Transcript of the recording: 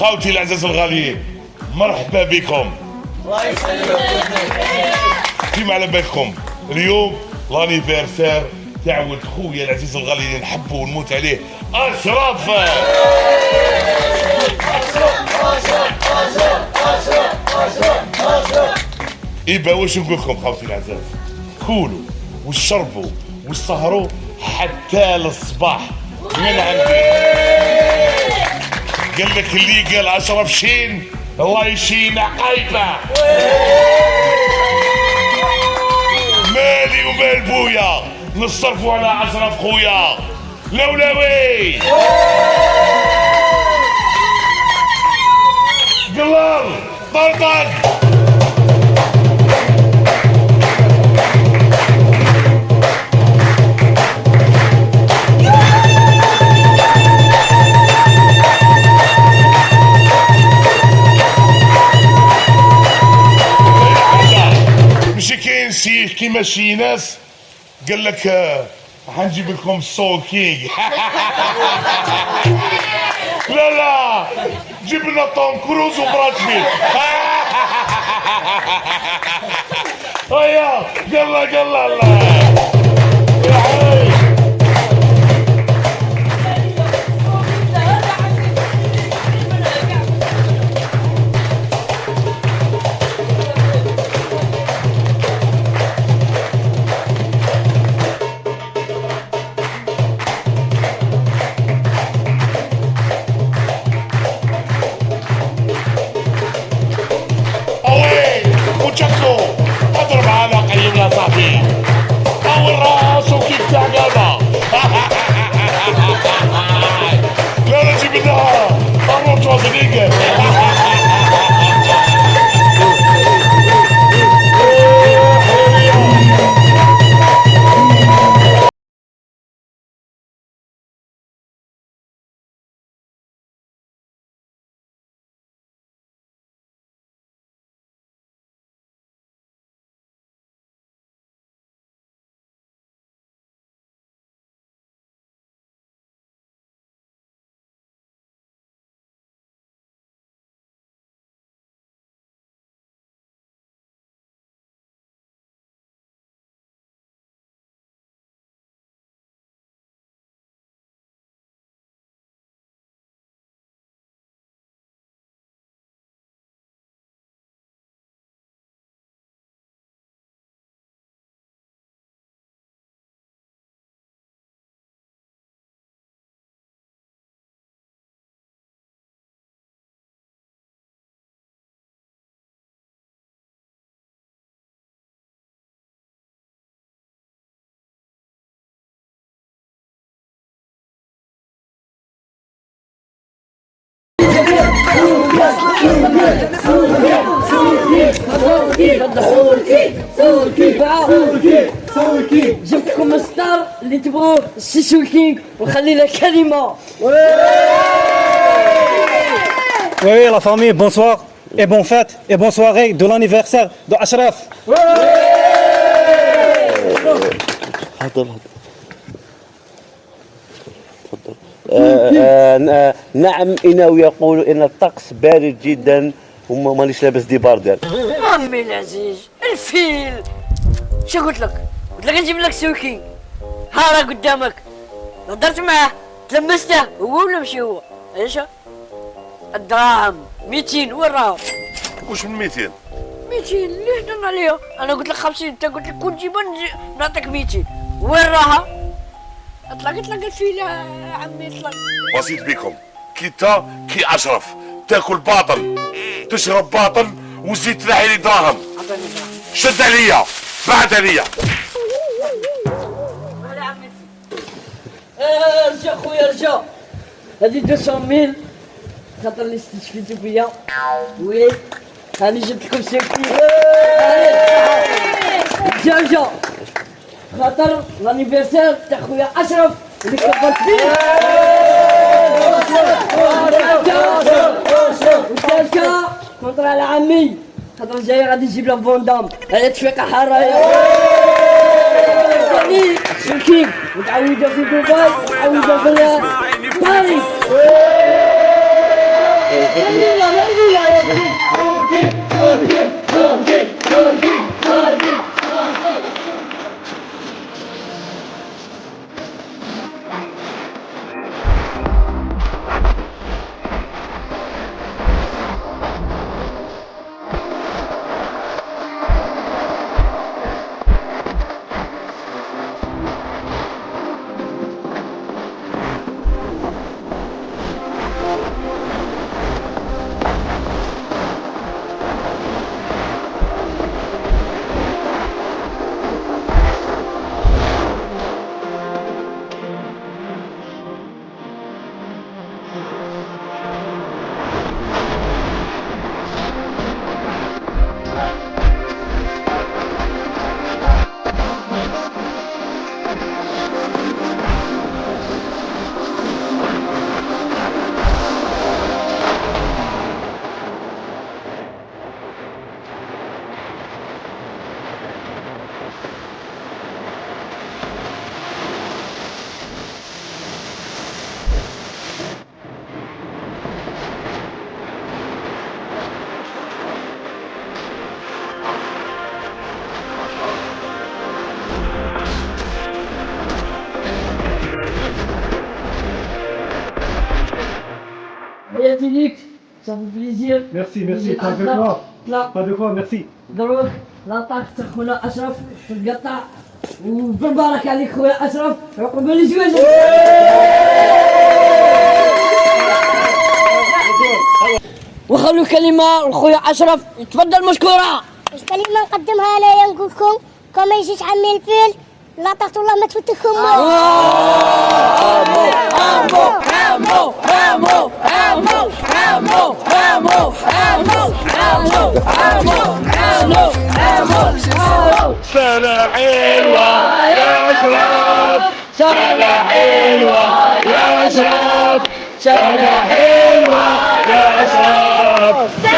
خاوتي الأعزاء الغاليين، مرحبا بكم. كيما على بالكم اليوم لانيفيرسير تاع ولد خويا العزيز الغالي اللي نحبه ونموت عليه، أشرف. إيبا واش نقول لكم خاوتي الأعزاء، كولوا وشربوا وسهروا حتى للصباح من عندي. قال لك اللي قال أشرف شين الله يشينا قايبة. مالي ومال بويا نصرفوا على أشرف خويا لولاوي. قلال طرطق. ماشي كاين سيف كيما شي ناس قال لك حنجيب لكم سول كينج. لا لا جيب لنا توم كروز وبراد بيت. هيا يلا يلا الله يا حي. اضرب على قيم يا صاحبي اول راس وكيف تاع قلبه. لا لا جيب لنا الروج وصديقه. جبت لكم الستار اللي تبغوا سي سول كينج وخلي له كلمة. Oui, la famille, bonsoir et bonne fête et bonne soirée de l'anniversaire de Ashraf. نعم إنه يقول إن الطقس بارد جدا ومانيش لابس ديباردر. عمي العزيز الفيل شو قلت لك؟ قلت لك نجيب لك سول كينج. ها راه قدامك، هضرت معاه تلمسته هو ولا ماشي هو؟ ايش الدراهم 200 وين راهم؟ وش من 200؟ 200 ليه هدرنا عليها؟ انا قلت لك 50 انت قلت لك كون جيبها نعطيك 200 وين راها؟ اطلق الفيل يا عمي اطلق. بسيط بكم كي كي أشرف تاكل باطل تشرب باطل وزيد تلاحي لي دراهم. عطيني دراهم. شد عليا بعد عليا. ولا عمي رجع خويا رجع. هذه 200,000 خاطر اللي استشفيتو فيا. وي هاني جبت لكم سيكتي. جا خاطر لانيفيرسير تاع خويا اشرف اللي كبرت فيه. وثالثة كونتر على عمي خاطر جاي غادي نجيب له فوندام. هذا تفيقة حارة ثاني سول كينج متعودة في دبي متعودة في باريس. يا فيليك ça fait plaisir. Merci, merci. Pas de quoi. لا Pas de quoi, merci. ضروري لا طاقة خونا أشرف في القطع وبالبركة عليك خويا أشرف عقبال الزواج. وخلوا كلمة لخويا أشرف تفضل مشكورة. مش كلمة نقدمها أنا نقول لكم كما يجيش عمي الفيل لا تحت الله ما تفتكم. سنة حلوة يا أشرف، سنة حلوة يا أشرف، سنة حلوة يا أشرف.